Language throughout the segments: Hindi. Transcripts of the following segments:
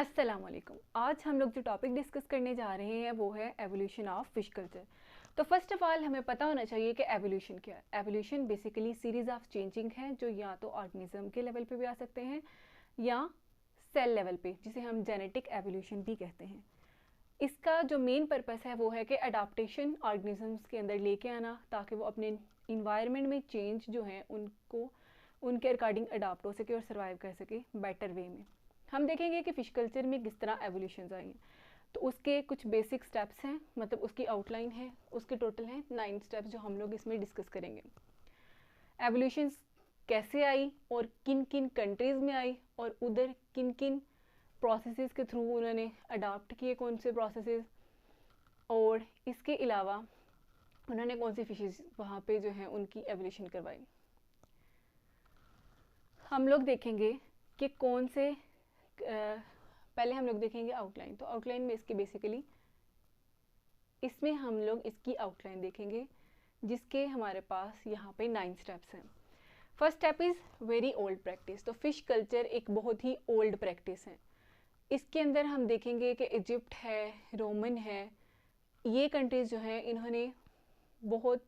अस्सलाम वालेकुम। आज हम लोग जो टॉपिक डिस्कस करने जा रहे हैं वो है एवोल्यूशन ऑफ फिश कल्चर। तो फर्स्ट ऑफ ऑल हमें पता होना चाहिए कि एवोल्यूशन क्या है। Evolution basically series of changing है जो या तो ऑर्गेनिज्म के लेवल पे भी आ सकते हैं या सेल लेवल पे, जिसे हम जेनेटिक एवोल्यूशन भी कहते हैं। इसका जो मेन पर्पस है वो है कि अडाप्टेशन ऑर्गेनिजम्स के अंदर लेके आना ताकि वो अपने इन्वायरमेंट में चेंज जो है उनको उनके अकॉर्डिंग अडाप्ट हो सके और सर्वाइव कर सके बेटर वे में। हम देखेंगे कि फ़िश कल्चर में किस तरह एवोल्यूशंस आई हैं। तो उसके कुछ बेसिक स्टेप्स हैं, मतलब उसकी आउटलाइन है, उसके टोटल हैं 9 स्टेप्स जो हम लोग इसमें डिस्कस करेंगे। एवोल्यूशंस कैसे आई और किन किन कंट्रीज़ में आई और उधर किन किन प्रोसेसेस के थ्रू उन्होंने अडाप्ट किए कौन से प्रोसेसेस, और इसके अलावा उन्होंने कौन सी फिशेस वहाँ पे जो हैं उनकी एवोल्यूशन करवाई। हम लोग देखेंगे कि कौन से पहले हम लोग देखेंगे आउटलाइन। तो आउटलाइन में इसकी बेसिकली इसमें हम लोग इसकी आउटलाइन देखेंगे जिसके हमारे पास यहाँ पे 9 स्टेप्स हैं। First step is very old practice. तो फिश कल्चर एक बहुत ही ओल्ड प्रैक्टिस है। इसके अंदर हम देखेंगे कि इजिप्ट है, रोमन है, ये कंट्रीज़ जो हैं इन्होंने बहुत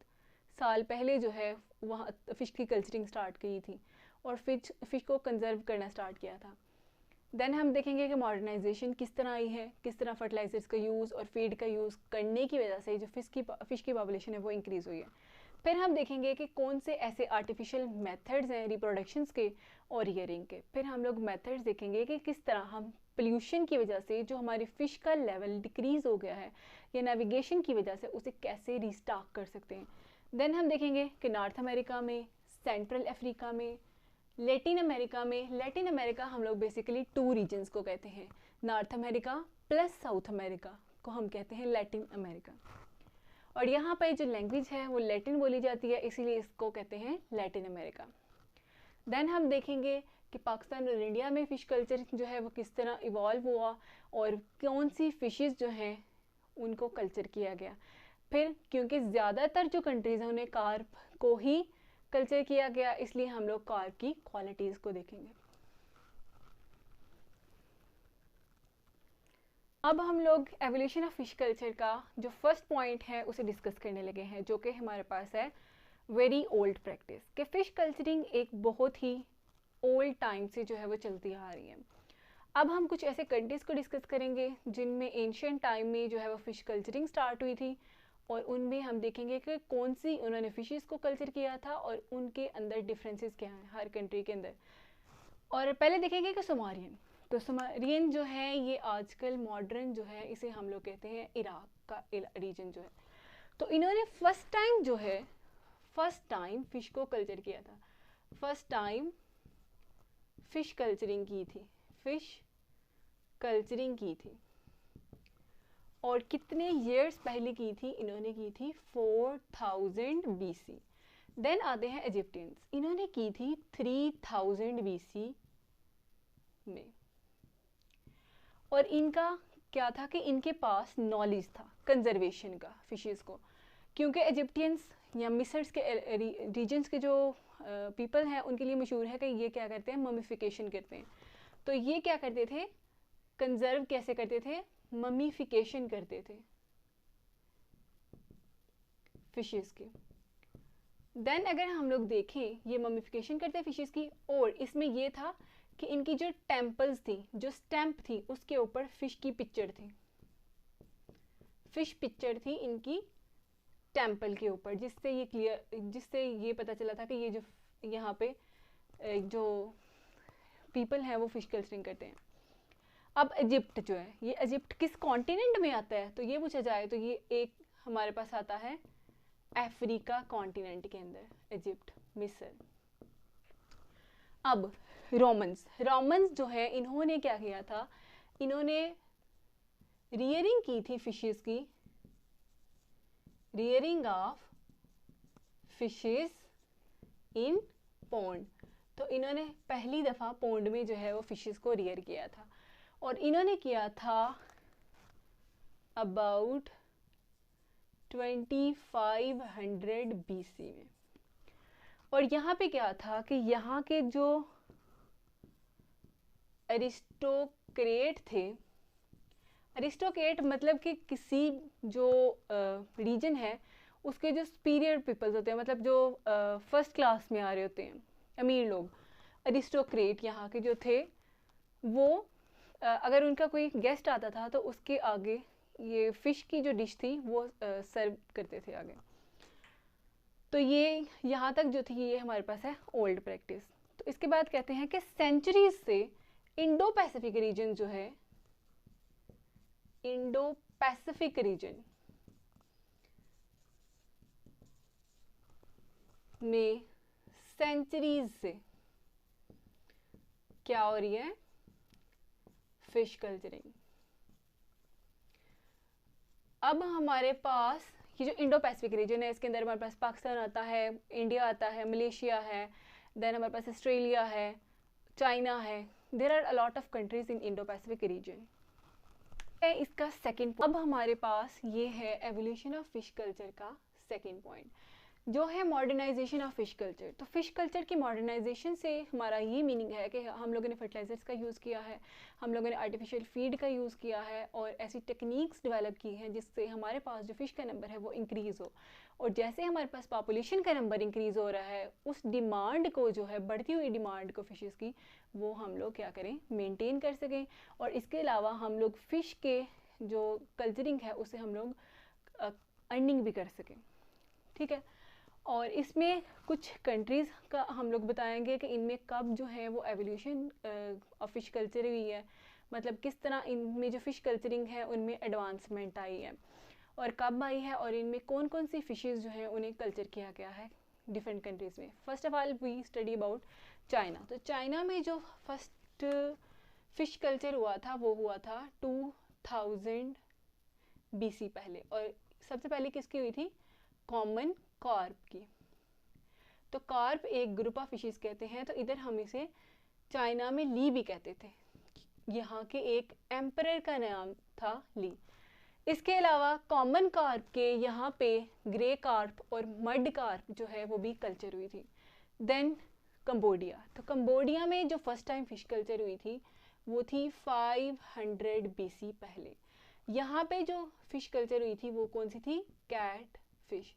साल पहले जो है वहाँ फ़िश की कल्चरिंग स्टार्ट की थी और फ़िश को कंजर्व करना स्टार्ट किया था। देन हम देखेंगे कि मॉडर्नाइजेशन किस तरह आई है, किस तरह फर्टिलाइजर्स का यूज़ और फीड का यूज़ करने की वजह से जो फ़िश की पॉपुलेशन है वो इंक्रीज़ हुई है। फिर हम देखेंगे कि कौन से ऐसे आर्टिफिशियल मेथड्स हैं रिप्रोडक्शंस के और रियरिंग के। फिर हम लोग मेथड्स देखेंगे कि किस तरह हम पोल्यूशन की वजह से जो हमारी फ़िश का लेवल डिक्रीज़ हो गया है या नेविगेशन की वजह से उसे कैसे रीस्टॉक कर सकते हैं। देन हम देखेंगे कि नॉर्थ अमेरिका में, सेंट्रल अफ्रीका में, लैटिन अमेरिका में। लैटिन अमेरिका हम लोग बेसिकली 2 रीजन्स को कहते हैं, north America plus south America को हम कहते हैं लैटिन अमेरिका। और यहाँ पर जो लैंग्वेज है वो लैटिन बोली जाती है, इसीलिए इसको कहते हैं लैटिन अमेरिका। देन हम देखेंगे कि पाकिस्तान और इंडिया में फ़िश कल्चर जो है वो किस तरह इवॉल्व हुआ और कौन सी फ़िशेस जो हैं उनको कल्चर किया गया। फिर क्योंकि ज़्यादातर जो कंट्रीज़ हैं उन्हें कार्प को ही कल्चर किया गया, इसलिए हम लोग कार्प की क्वालिटीज़ को देखेंगे। अब हम लोग एवोल्यूशन ऑफ फिश कल्चर का जो फर्स्ट पॉइंट है उसे डिस्कस करने लगे हैं, जो कि हमारे पास है वेरी ओल्ड प्रैक्टिस। कि फ़िश कल्चरिंग एक बहुत ही ओल्ड टाइम से जो है वो चलती आ रही है। अब हम कुछ ऐसे कंट्रीज़ को डिस्कस करेंगे जिनमें एंशियंट टाइम में जो है वो फ़िश कल्चरिंग स्टार्ट हुई थी और उनमें हम देखेंगे कि कौन सी उन्होंने फ़िशेस को कल्चर किया था और उनके अंदर डिफरेंसेस क्या हैं हर कंट्री के अंदर। और पहले देखेंगे कि सुमारियन। तो सुमारियन जो है ये आजकल मॉडर्न जो है इसे हम लोग कहते हैं इराक का रीजन जो है। तो इन्होंने फर्स्ट टाइम फ़िश को कल्चर किया था, फर्स्ट टाइम फ़िश कल्चरिंग की थी, फ़िश कल्चरिंग की थी। और कितने ईयर्स पहले की थी? इन्होंने की थी 4000 BC। देन आते हैं इजिप्टियंस, इन्होंने की थी 3000 BC में। और इनका क्या था कि इनके पास नॉलेज था कंजर्वेशन का फिशेस को, क्योंकि इजिप्टियंस या मिस्र के रीजन्स के जो पीपल हैं उनके लिए मशहूर है कि ये क्या करते हैं, ममीफिकेशन करते हैं। तो ये क्या करते थे, कंजर्व कैसे करते थे, ममीफिकेशन करते थे फिशेस की। देन अगर हम लोग देखें ये ममीफिकेशन करते हैं फिशेस की, और इसमें ये था कि इनकी जो टेम्पल्स थी, जो स्टैम्प थी, उसके ऊपर फिश की पिक्चर थी, फिश पिक्चर थी इनकी टेम्पल के ऊपर, जिससे ये पता चला था कि ये जो यहाँ पे जो पीपल हैं वो फिश कल्चरिंग करते हैं। अब इजिप्ट जो है, ये इजिप्ट किस कॉन्टिनेंट में आता है? तो ये पूछा जाए तो ये एक हमारे पास आता है अफ्रीका कॉन्टिनेंट के अंदर, इजिप्ट, मिस्र। अब रोमन्स जो है इन्होंने क्या किया था, इन्होंने रियरिंग की थी फिशेस की, rearing of fishes in pond. तो इन्होंने पहली दफ़ा पॉन्ड में जो है वो फिशेस को रियर किया था, और इन्होंने किया था अबाउट 2500 BC में। और यहाँ पे क्या था कि यहाँ के जो अरिस्टोक्रेट थे, अरिस्टोक्रेट मतलब कि किसी जो रीजन है उसके जो सुपीरियर पीपल्स होते हैं, मतलब जो फर्स्ट क्लास में आ रहे होते हैं, अमीर लोग, अरिस्टोक्रेट यहाँ के जो थे वो अगर उनका कोई गेस्ट आता था तो उसके आगे ये फ़िश की जो डिश थी वो सर्व करते थे आगे। तो ये यहाँ तक जो थी ये हमारे पास है ओल्ड प्रैक्टिस। तो इसके बाद कहते हैं कि सेंचुरीज से इंडो पैसिफिक रीजन जो है, इंडो पैसिफिक रीजन में सेंचुरीज से क्या हो रही है, फिश कल्चरिंग। अब हमारे पास ये जो इंडो पैसिफिक रीजन है इसके अंदर हमारे पास पाकिस्तान आता है, इंडिया आता है, मलेशिया है, देन हमारे पास ऑस्ट्रेलिया है, चाइना है, there are a lot of countries in Indo Pacific region है। इसका सेकंड, अब हमारे पास ये है एवोल्यूशन ऑफ फिश कल्चर का सेकंड पॉइंट जो है मॉडर्नाइजेशन ऑफ फिश कल्चर। तो फिश कल्चर की मॉडर्नाइजेशन से हमारा ये मीनिंग है कि हम लोगों ने फर्टिलाइजर्स का यूज़ किया है, हम लोगों ने आर्टिफिशियल फीड का यूज़ किया है और ऐसी टेक्निक्स डेवलप की हैं जिससे हमारे पास जो फ़िश का नंबर है वो इंक्रीज़ हो। और जैसे हमारे पास पॉपुलेशन का नंबर इंक्रीज़ हो रहा है, उस डिमांड को जो है, बढ़ती हुई डिमांड को फ़िशेज़ की, वो हम लोग क्या करें, मेनटेन कर सकें। और इसके अलावा हम लोग फ़िश के जो कल्चरिंग है उसे हम लोग अर्निंग भी कर सकें। ठीक है। और इसमें कुछ कंट्रीज़ का हम लोग बताएंगे कि इनमें कब जो है वो एवोल्यूशन ऑफ फिश कल्चर हुई है, मतलब किस तरह इनमें जो फ़िश कल्चरिंग है उनमें एडवांसमेंट आई है और कब आई है, और इनमें कौन कौन सी फ़िशेज़ जो हैं उन्हें कल्चर किया गया है डिफरेंट कंट्रीज़ में। First of all we study about China. तो चाइना में जो फर्स्ट फ़िश कल्चर हुआ था वो हुआ था 2000 BC पहले, और सबसे पहले किसकी हुई थी, कॉमन कार्प की। तो कार्प एक ग्रुप ऑफ फिशेस कहते हैं, तो इधर हम इसे चाइना में ली भी कहते थे, यहाँ के एक एम्परर का नाम था ली। इसके अलावा कॉमन कार्प के यहाँ पे ग्रे कार्प और मड कार्प जो है वो भी कल्चर हुई थी। देन कंबोडिया, तो कंबोडिया में जो फर्स्ट टाइम फिश कल्चर हुई थी वो थी 500 BC पहले। यहाँ पे जो फिश कल्चर हुई थी वो कौन सी थी, कैट फिश।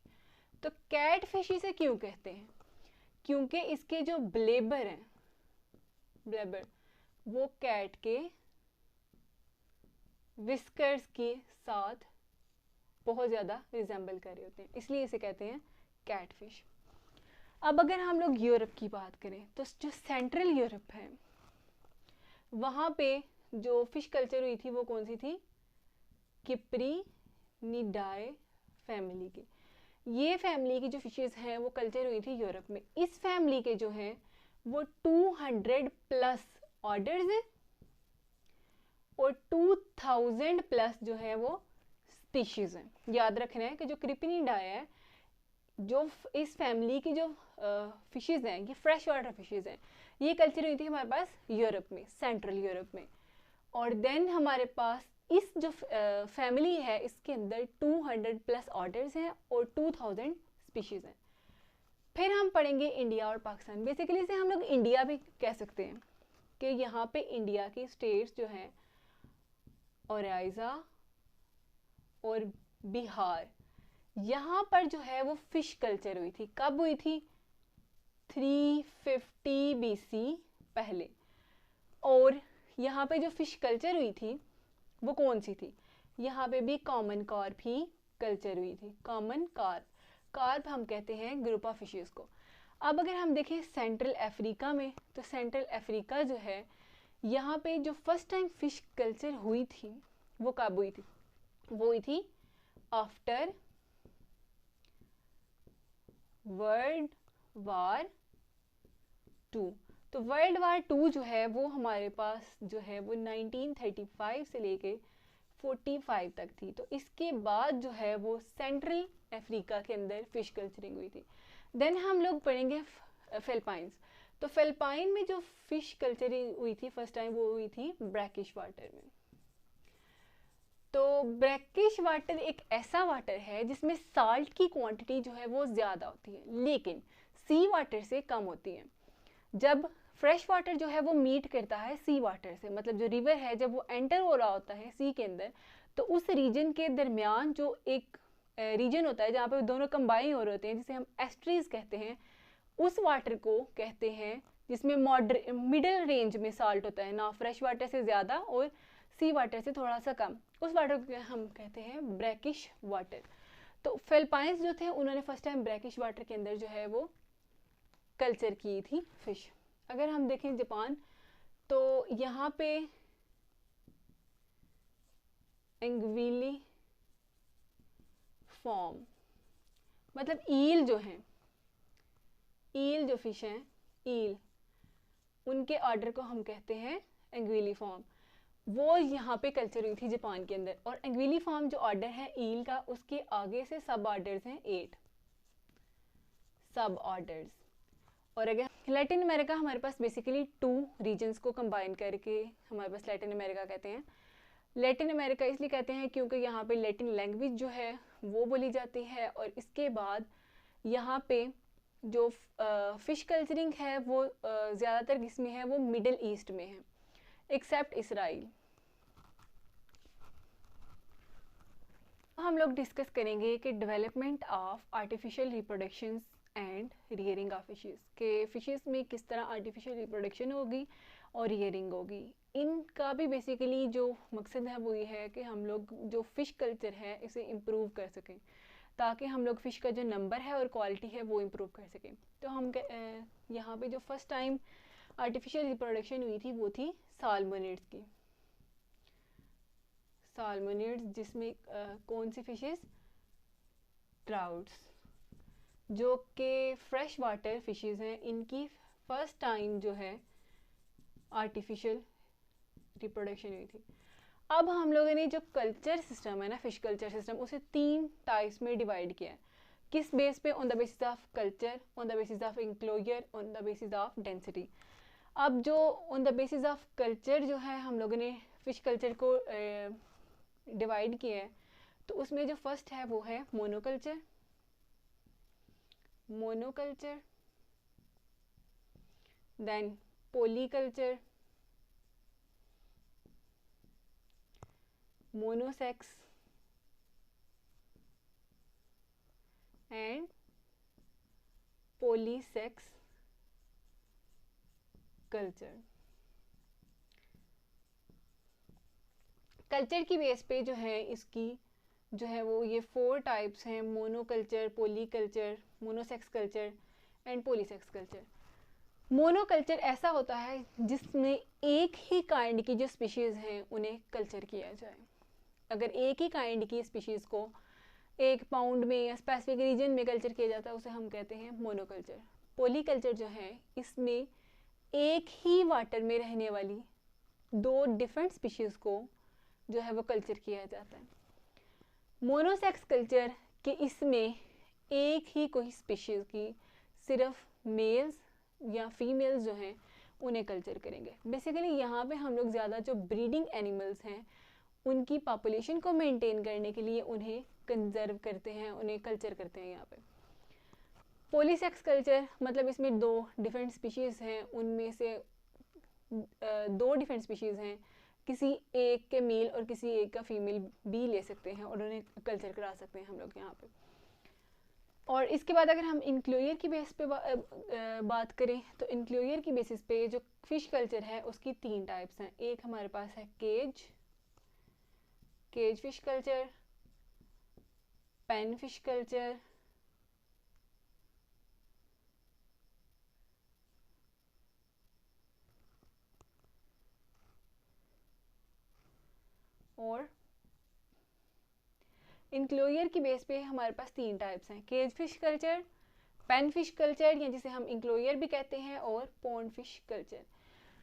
तो कैट फिश इसे क्यों कहते हैं, क्योंकि इसके जो ब्लेबर हैं, ब्लेबर, वो कैट के विस्कर्स के साथ बहुत ज़्यादा रिजेंबल कर रहे होते हैं, इसलिए इसे कहते हैं कैट फिश। अब अगर हम लोग यूरोप की बात करें तो जो सेंट्रल यूरोप है वहाँ पे जो फिश कल्चर हुई थी वो कौन सी थी, किप्रिनिडाए फैमिली की। ये फैमिली की जो फिशेस हैं वो कल्चर हुई थी यूरोप में। इस फैमिली के जो हैं वो 200+ ऑर्डर्स हैं और 2000+ जो है वो स्पीशीज़ हैं। याद रखना है कि जो क्रिपिनिडाए है, जो इस फैमिली की जो फिशेस हैं, ये फ्रेश वाटर फिशेस हैं, ये कल्चर हुई थी हमारे पास यूरोप में, सेंट्रल यूरोप में। और देन हमारे पास इस जो फैमिली है इसके अंदर 200+ ऑर्डर्स हैं और 2000 स्पीशीज़ हैं। फिर हम पढ़ेंगे इंडिया और पाकिस्तान। बेसिकली इसे हम लोग इंडिया भी कह सकते हैं कि यहाँ पे इंडिया की स्टेट्स जो हैं ओराइजा और बिहार, यहाँ पर जो है वो फिश कल्चर हुई थी। कब हुई थी, 350 BC पहले। और यहाँ पे जो फिश कल्चर हुई थी वो कौन सी थी, यहाँ पे भी कॉमन कार्प ही कल्चर हुई थी। कॉमन कार्प, कार्प हम कहते हैं ग्रुप ऑफ फिशेस को। अब अगर हम देखें सेंट्रल अफ्रीका में, तो सेंट्रल अफ्रीका जो है यहाँ पे जो फर्स्ट टाइम फिश कल्चर हुई थी वो कब हुई थी, वो हुई थी आफ्टर वर्ल्ड वार 2। तो वर्ल्ड वार 2 जो है वो हमारे पास जो है वो 1935 से लेके 45 तक थी। तो इसके बाद जो है वो सेंट्रल अफ्रीका के अंदर फिश कल्चरिंग हुई थी। देन हम लोग पढ़ेंगे फिलिपाइंस। तो फिलिपाइन में जो फिश कल्चरिंग हुई थी फर्स्ट टाइम वो हुई थी ब्रैकिश वाटर में। तो ब्रैकिश वाटर एक ऐसा वाटर है जिसमें साल्ट की क्वांटिटी जो है वो ज़्यादा होती है लेकिन सी वाटर से कम होती है। जब फ्रेश वाटर जो है वो मीट करता है सी वाटर से, मतलब जो रिवर है जब वो एंटर हो रहा होता है सी के अंदर, तो उस रीजन के दरमियान जो एक रीजन होता है जहाँ पे दोनों कंबाइन हो रहे होते हैं, जिसे हम एस्ट्रीज कहते हैं, उस वाटर को कहते हैं जिसमें मिडिल रेंज में साल्ट होता है, ना फ्रेश वाटर से ज़्यादा और सी वाटर से थोड़ा सा कम, उस वाटर को हम कहते हैं ब्रैकिश वाटर। तो फिलिपाइंस जो थे उन्होंने फर्स्ट टाइम ब्रैकिश वाटर के अंदर जो है वो कल्चर की थी फिश। अगर हम देखें जापान, तो यहाँ पे एंग्विली फॉर्म, मतलब ईल जो हैं, ईल जो फिश हैं, ईल, उनके ऑर्डर को हम कहते हैं एंग्विली फॉर्म। वो यहाँ पे कल्चर हुई थी जापान के अंदर। और एंग्विली फॉर्म जो ऑर्डर है ईल का, उसके आगे से सब ऑर्डर्स हैं 8 सब ऑर्डर्स। और अगर लैटिन अमेरिका, हमारे पास बेसिकली 2 रीजन्स को कंबाइन करके हमारे पास लैटिन अमेरिका कहते हैं। लैटिन अमेरिका इसलिए कहते हैं क्योंकि यहाँ पे लैटिन लैंग्वेज जो है वो बोली जाती है, और इसके बाद यहाँ पे जो फिश कल्चरिंग है वो ज़्यादातर किसमें है, वो मिडिल ईस्ट में है, एक्सेप्ट इसराइल। हम लोग डिस्कस करेंगे कि development of artificial reproductions and rearing of fishes, के फिशेस में किस तरह आर्टिफिशियल रिप्रोडक्शन होगी और रियरिंग होगी। इनका भी बेसिकली जो मकसद है वो ये है कि हम लोग जो फ़िश कल्चर है इसे इम्प्रूव कर सकें, ताकि हम लोग फ़िश का जो नंबर है और क्वालिटी है वो इम्प्रूव कर सकें। तो हम यहाँ पे जो फर्स्ट टाइम आर्टिफिशियल रिप्रोडक्शन हुई थी वो थी साल्मोनिड्स की। साल्मोनिड्स जिसमें कौन सी फिशेस, ट्राउट्स, जो कि फ्रेश वाटर फिशेस हैं, इनकी फर्स्ट टाइम जो है आर्टिफिशियल रिप्रोडक्शन हुई थी। अब हम लोगों ने जो कल्चर सिस्टम है ना, फिश कल्चर सिस्टम, उसे 3 टाइप्स में डिवाइड किया है। किस बेस पे? On the basis of culture, on the basis of enclosure, on the basis of density. अब जो on the basis of culture जो है हम लोगों ने फिश कल्चर को डिवाइड किया है, तो उसमें जो फर्स्ट है वो है monoculture, monoculture, then polyculture, monosex and polysex culture. Culture की बेस पे जो है इसकी जो है वो ये 4 टाइप्स हैं, monoculture, polyculture, monosex culture and polysex culture. Monoculture ऐसा होता है जिसमें एक ही काइंड की जो स्पीशीज़ हैं उन्हें कल्चर किया जाए। अगर एक ही काइंड की स्पीशीज़ को एक पाउंड में या स्पेसिफिक रीजन में कल्चर किया जाता है उसे हम कहते हैं मोनोकल्चर। पोलीकल्चर जो है इसमें एक ही वाटर में रहने वाली 2 डिफरेंट स्पीशीज़ को जो है वो कल्चर किया जाता है। मोनोसेक्स कल्चर के इसमें एक ही कोई स्पीशीज़ की सिर्फ मेल्स या फीमेल्स जो हैं उन्हें कल्चर करेंगे। बेसिकली यहाँ पे हम लोग ज़्यादा जो ब्रीडिंग एनिमल्स हैं उनकी पॉपुलेशन को मेंटेन करने के लिए उन्हें कंजर्व करते हैं, उन्हें कल्चर करते हैं यहाँ पे। पोलीसेक्स कल्चर मतलब इसमें 2 डिफरेंट स्पीशीज़ हैं, उनमें से 2 डिफरेंट स्पीशीज़ हैं, किसी एक के मेल और किसी एक का फीमेल भी ले सकते हैं और उन्हें कल्चर करा सकते हैं हम लोग यहाँ पे। और इसके बाद अगर हम इंक्लोयर की बेस पे बात करें, तो इंक्लोयर की बेसिस पे जो फिश कल्चर है उसकी 3 टाइप्स हैं। एक हमारे पास है cage fish culture, pen fish culture और इंक्लोयर की बेस पे हमारे पास 3 टाइप्स हैं, cage fish culture, pen fish culture या जिसे हम इंक्लोयर भी कहते हैं, और पॉन्ड फिश कल्चर।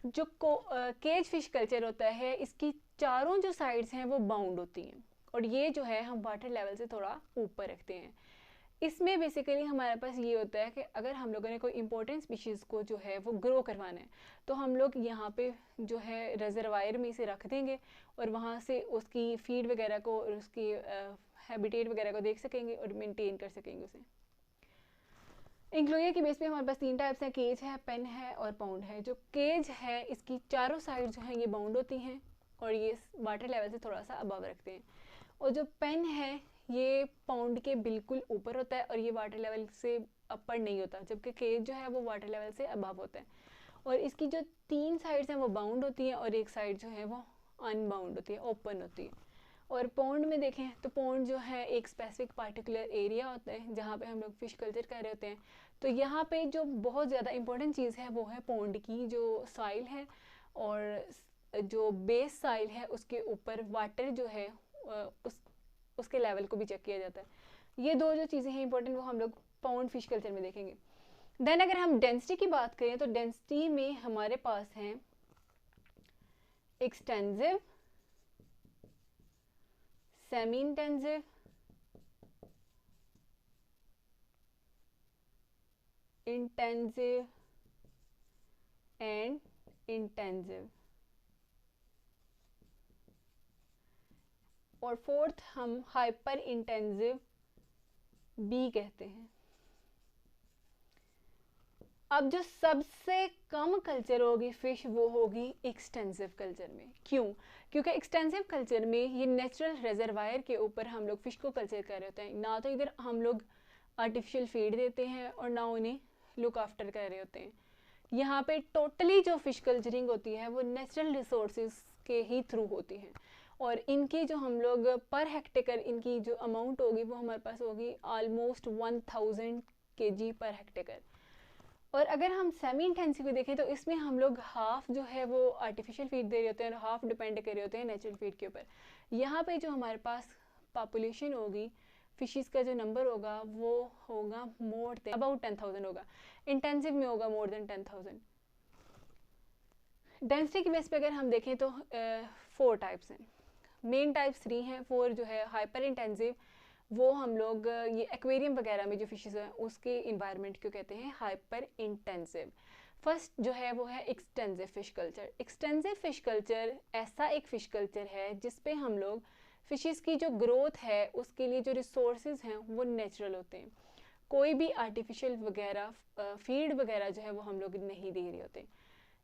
जो केज फिश कल्चर होता है इसकी चारों जो साइड्स हैं वो बाउंड होती हैं और ये जो है हम वाटर लेवल से थोड़ा ऊपर रखते हैं। इसमें बेसिकली हमारे पास ये होता है कि अगर हम लोगों ने कोई इंपॉर्टेंट स्पीशीज़ को जो है वो ग्रो करवाना है तो हम लोग यहाँ पे जो है रिजर्वायर में इसे रख देंगे और वहाँ से उसकी फीड वगैरह को और उसकी हैबिटेट वगैरह को देख सकेंगे और मेंटेन कर सकेंगे उसे। इंक्लोजर के बेस पे हमारे पास 3 टाइप्स हैं, केज है, पेन है और पाउंड है। जो केज है इसकी चारों साइड जो है ये बाउंड होती हैं और ये वाटर लेवल से थोड़ा सा अबव रखते हैं, और जो पेन है ये पाउंड के बिल्कुल ऊपर होता है और ये वाटर लेवल से अपर नहीं होता, जबकि केज जो है वो वाटर लेवल से अबव होता है। और इसकी जो 3 साइड्स हैं वो बाउंड होती हैं और एक साइड जो है वो अनबाउंड होती है, ओपन होती है। और पौंड में देखें तो पौंड जो है एक स्पेसिफिक पार्टिकुलर एरिया होता है जहाँ पे हम लोग फ़िश कल्चर कर रहे होते हैं। तो यहाँ पे जो बहुत ज़्यादा इंपॉर्टेंट चीज़ है वो है पौंड की जो सॉइल है, और जो बेस सॉइल है उसके ऊपर वाटर जो है उसके लेवल को भी चेक किया जाता है। ये दो जो चीज़ें हैं इंपॉर्टेंट वो हम लोग पौंड फिश कल्चर में देखेंगे। देन अगर हम डेंसिटी की बात करें तो डेंसिटी में हमारे पास हैं extensive, semi intensive, intensive and intensive, और फोर्थ हम हाइपर इंटेंसिव बी कहते हैं। अब जो सबसे कम कल्चर होगी फिश वो होगी एक्सटेंसिव कल्चर में। क्यों? क्योंकि एक्सटेंसिव कल्चर में ये नेचुरल रिजर्वायर के ऊपर हम लोग फिश को कल्चर कर रहे होते हैं, ना तो इधर हम लोग आर्टिफिशियल फीड देते हैं और ना उन्हें लुक आफ्टर कर रहे होते हैं। यहाँ पे टोटली जो फिश कल्चरिंग होती है वो नेचुरल रिसोर्सेज के ही थ्रू होती है, और इनकी जो हम लोग पर हेक्टेकर इनकी जो अमाउंट होगी वो हमारे पास होगी ऑलमोस्ट 1000 kg पर हेक्टेकर। और अगर हम सेमी इंटेंसिव देखें तो इसमें हम लोग हाफ जो है वो आर्टिफिशियल फीड दे रहे होते हैं और हाफ डिपेंड कर रहे होते हैं नेचुरल फीड के ऊपर। यहाँ पे जो हमारे पास पॉपुलेशन होगी फिशेस का जो नंबर होगा वो होगा मोर देन अबाउट 10,000 होगा, इंटेंसिव में होगा मोर देन 10,000। डेंसिटी के बेस पे अगर हम देखें तो 4 टाइप्स हैं, मेन टाइप्स 3 हैं। 4 जो है हाइपर इंटेंसिव, वो हम लोग ये एक्वेरियम वगैरह में जो फिशेस हैं उसके इन्वायरमेंट को कहते हैं हाइपर इंटेंसिव। फर्स्ट जो है वो है extensive fish culture. Extensive fish culture ऐसा एक फिश कल्चर है जिस पे हम लोग फिशेस की जो ग्रोथ है उसके लिए जो रिसोर्सेज हैं वो नेचुरल होते हैं, कोई भी आर्टिफिशियल वगैरह फीड वगैरह जो है वो हम लोग नहीं दे रहे होते।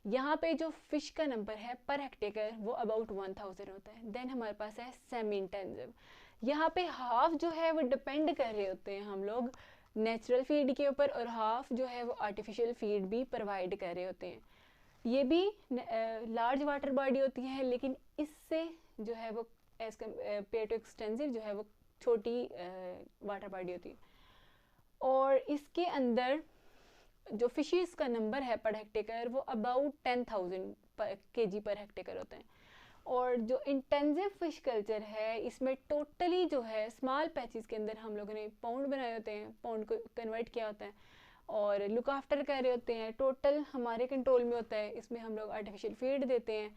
यहाँ पे जो फिश का नंबर है पर हेक्टेकर वो अबाउट 1000 होता है। देन हमारे पास है सेमी इंटेंसिव, यहाँ पे हाफ जो है वो डिपेंड कर रहे होते हैं हम लोग नेचुरल फीड के ऊपर और हाफ जो है वो आर्टिफिशियल फीड भी प्रोवाइड कर रहे होते हैं। ये भी लार्ज वाटर बॉडी होती है, लेकिन इससे जो है वो एज कम्पेयर टू एक्सटेंसिव जो है वो छोटी वाटर बॉडी होती है, और इसके अंदर जो फिशेस का नंबर है पर हेक्टेकर वो अबाउट 10,000 kg पर हेक्टेकर होता है। और जो इंटेंसिव फिश कल्चर है इसमें टोटली जो है स्मॉल पैचेस के अंदर हम लोगों ने पाउंड बनाए होते हैं, पाउंड को कन्वर्ट किया होता है और लुक आफ्टर कर रहे होते हैं, टोटल हमारे कंट्रोल में होता है। इसमें हम लोग आर्टिफिशियल फीड देते हैं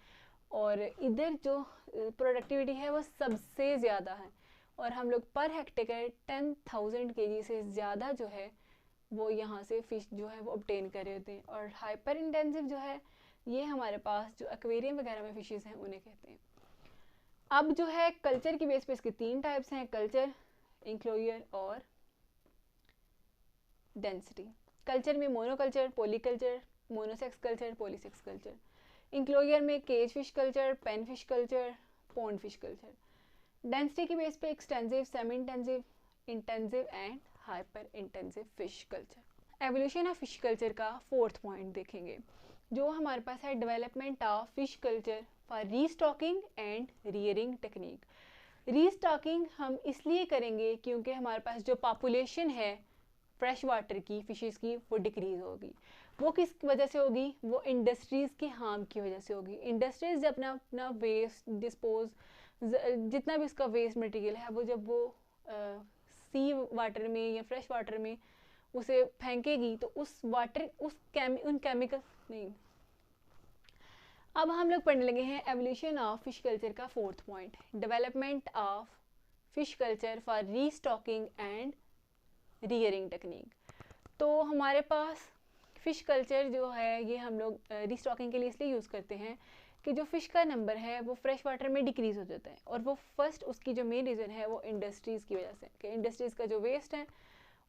और इधर जो प्रोडक्टिविटी है वो सबसे ज़्यादा है, और हम लोग पर हेक्टेकर 10,000 kg से ज़्यादा जो है वो यहाँ से फ़िश जो है वो ऑब्टेन कर रहे होते हैं। और हाइपर इंटेंसिव जो है ये हमारे पास जो एक्वेरियम वगैरह में फिशेस हैं उन्हें कहते हैं। अब जो है कल्चर की बेस पे इसके 3 टाइप्स हैं, कल्चर, इंक्लोजर और डेंसिटी। कल्चर में monoculture, polyculture, monosex culture, polysex culture. Enclosure में cage fish culture, pen fish culture, pond fish culture. Density की बेस पे extensive, semi intensive, intensive and hyper intensive fish culture. Evolution of fish culture का 4th पॉइंट देखेंगे, जो हमारे पास है development of fish culture for restocking and rearing technique. Restocking हम इसलिए करेंगे क्योंकि हमारे पास जो पॉपुलेशन है फ्रेश वाटर की फिशेस की वो डिक्रीज़ होगी। वो किस वजह से होगी? वो इंडस्ट्रीज़ के हार्म की वजह से होगी। इंडस्ट्रीज़ जब अपना अपना वेस्ट डिस्पोज, जितना भी उसका वेस्ट मटेरियल है वो जब वो सी वाटर में या फ्रेश वाटर में उसे फेंकेगी तो उस वाटर उन केमिकल नहीं। अब हम लोग पढ़ने लगे हैं एवोल्यूशन ऑफ फिश कल्चर का 4th point, development of fish culture for restocking and rearing technique. तो हमारे पास फ़िश कल्चर जो है ये हम लोग रीस्टॉकिंग के लिए इसलिए यूज़ करते हैं कि जो फ़िश का नंबर है वो फ्रेश वाटर में डिक्रीज़ हो जाता है, और वो फर्स्ट उसकी जो मेन रीज़न है वो इंडस्ट्रीज़ की वजह से, कि इंडस्ट्रीज़ का जो वेस्ट है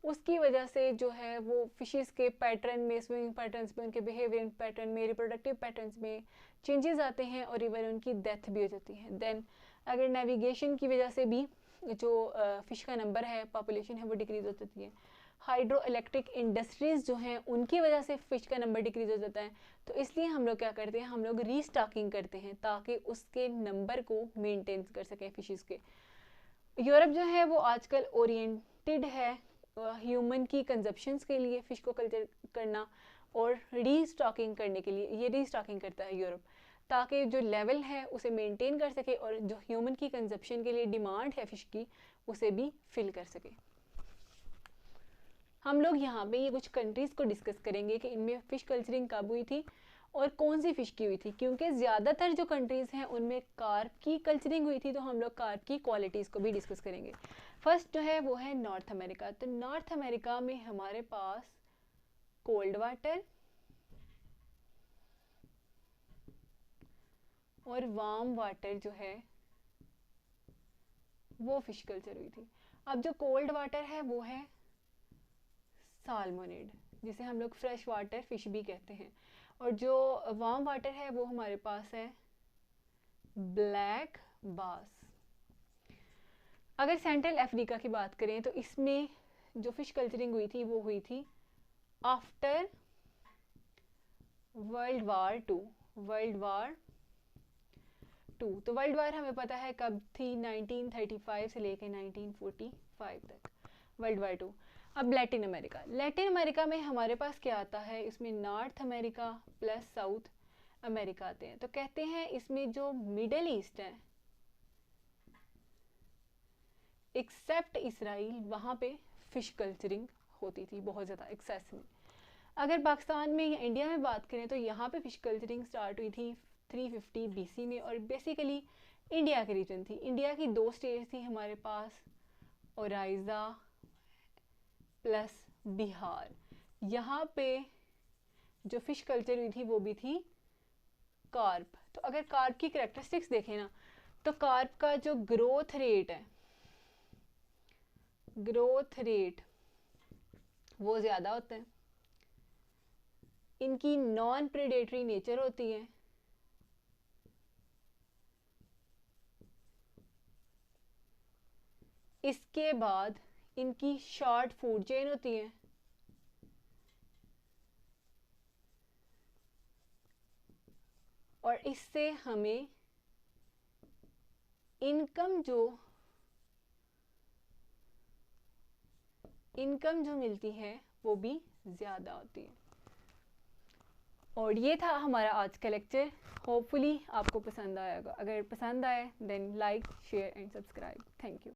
उसकी वजह से जो है वो फिशेस के पैटर्न में, स्विमिंग पैटर्न्स में, उनके बिहेवियर पैटर्न में, रिप्रोडक्टिव पैटर्न्स में चेंजेस आते हैं और इवन उनकी डेथ भी हो जाती है। देन अगर नेविगेशन की वजह से भी जो फ़िश का नंबर है, पॉपुलेशन है, वो डिक्रीज़ हो जाती है। हाइड्रो इलेक्ट्रिक इंडस्ट्रीज़ जो हैं उनकी वजह से फ़िश का नंबर डिक्रीज़ हो जाता है। तो इसलिए हम लोग क्या करते हैं, हम लोग रीस्टॉकिंग करते हैं ताकि उसके नंबर को मेंटेन कर सकें फ़िशेस के। यूरोप जो है वो आजकल ओरिएंटेड है ह्यूमन की कंजप्शंस के लिए, फ़िश को कल्चर करना और रीस्टॉकिंग करने के लिए। ये रीस्टॉकिंग करता है यूरोप, ताकि जो लेवल है उसे मेंटेन कर सके और जो ह्यूमन की कंजप्शन के लिए डिमांड है फ़िश की उसे भी फिल कर सके। हम लोग यहाँ पे ये कुछ कंट्रीज़ को डिस्कस करेंगे कि इनमें फ़िश कल्चरिंग कब हुई थी और कौन सी फ़िश की हुई थी, क्योंकि ज़्यादातर जो कंट्रीज़ हैं उनमें कार्प की कल्चरिंग हुई थी। तो हम लोग कार्प की क्वालिटीज़ को भी डिस्कस करेंगे। फर्स्ट जो है वो है नॉर्थ अमेरिका। तो नॉर्थ अमेरिका में हमारे पास कोल्ड वाटर और वार्म वाटर जो है वो फ़िश कल्चर हुई थी। अब जो कोल्ड वाटर है वो है साल्मोनिड, जिसे हम लोग फ्रेश वाटर फ़िश भी कहते हैं। और जो वार्म वाटर है वो हमारे पास है ब्लैक बास। अगर सेंट्रल अफ्रीका की बात करें तो इसमें जो फ़िश कल्चरिंग हुई थी वो हुई थी after world war two. World war two, तो वर्ल्ड वार हमें पता है कब थी, 1935 से लेकर 1945 तक, वर्ल्ड वार टू। अब लैटिन अमेरिका। लैटिन अमेरिका में हमारे पास क्या आता है, इसमें north America plus south America आते हैं। तो कहते हैं इसमें जो मिडल ईस्ट है एक्सेप्ट इसराइल, वहाँ पे फ़िश कल्चरिंग होती थी बहुत ज़्यादा एक्सेस में। अगर पाकिस्तान में या इंडिया में बात करें तो यहाँ पे फ़िश कल्चरिंग स्टार्ट हुई थी 350 BC में और बेसिकली इंडिया के रीजन थी। इंडिया की दो स्टेट्स थी हमारे पास, ओराइज़ा प्लस बिहार। यहाँ पे जो फ़िश कल्चर हुई थी वो भी थी कार्प। तो अगर कार्प की कैरेक्टरिस्टिक्स देखें ना, तो कार्प का जो ग्रोथ रेट वो ज़्यादा होता है, इनकी नॉन प्रेडेटरी नेचर होती है, इसके बाद इनकी शॉर्ट फूड चेन होती है, और इससे हमें इनकम जो मिलती है वो भी ज़्यादा होती है। और ये था हमारा आज का लेक्चर। होपफुली आपको पसंद आएगा। अगर पसंद आए then like, share and subscribe. Thank you.